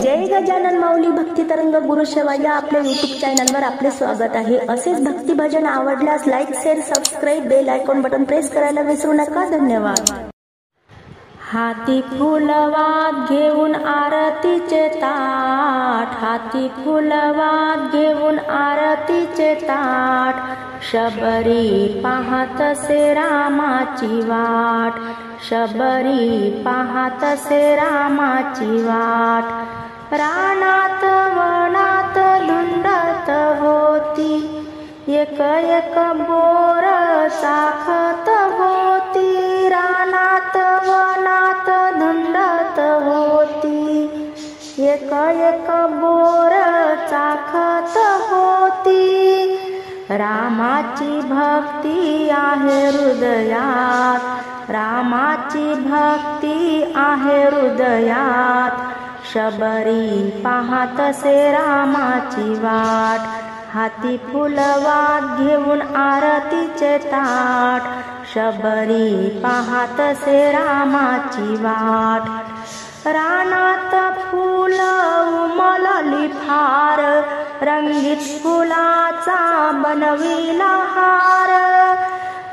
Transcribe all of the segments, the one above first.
जय गजानन माऊली भक्ती तरंग गुरुसेवा या आपल्या यूट्यूब चॅनलवर आपले स्वागत आहे। असेच भक्ती भजन आवडल्यास like share subscribe bell icon button press करायला विसरू नका। धन्यवाद। हाती फुलवात घेऊन आरतीचे ताट, हाती फुलवात घेऊन आरतीचे ताट, शबरी पाहतसे रामाची वाट, शबरी पाहतसे रामाची वाट। रानात वनात धुंडत होती, एक एक बोर चाखत होती, रानात वनात धुंडत होती, एक एक बोर चाखत होती। रामाची भक्ती आहे हृदयात, रामाची भक्ती आहे हृदयात, शबरी पाहतसे रामाची वाट। हाती फुलवात घेऊन आरतीचे ताट, शबरी पाहतसे रामाची वाट। रानात फुल उमलली फार, रंगीत फुलाचा बनविला हार,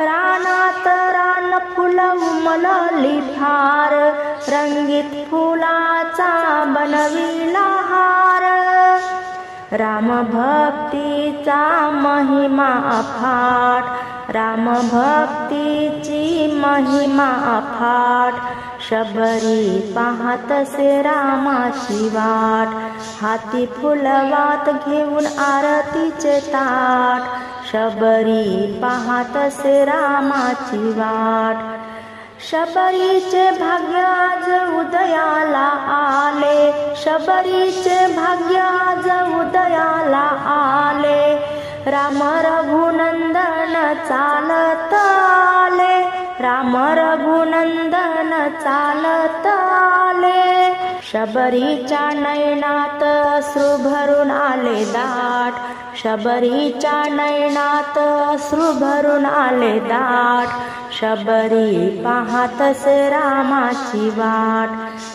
रानात रान फुल उमलली फार, रंगीत फुलाचा बनविला हार। राम भक्तीचा महिमा अफाट, राम भक्तीची महिमा अफाट, शबरी पाहतसे रामाची वाट। हाती फुलवात घेऊन आरतीचे ताट, शबरी पाहतसे रामाची वाट। शबरीचे भाग्य आज उदयाला आले, शबरीचे भाग्य आज उदयाला आले, राम रघुनंदन चालत आले, राम रघुनंदन चालत आले। शबरीच्या नयनात अश्रू भरून आले दाट, शबरीच्या नयनात अश्रू भरून आले दाट, शबरी पाहतसे रामाची वाट।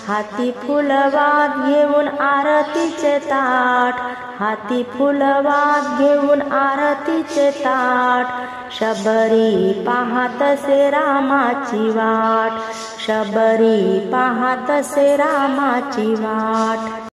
हाती फुलवात घेऊन आरतीचे ताट, हाती फुलवात घेऊन आरतीचे ताट, शबरी पाहतसे रामाची वाट, शबरी पाहतसे रामाची वाट।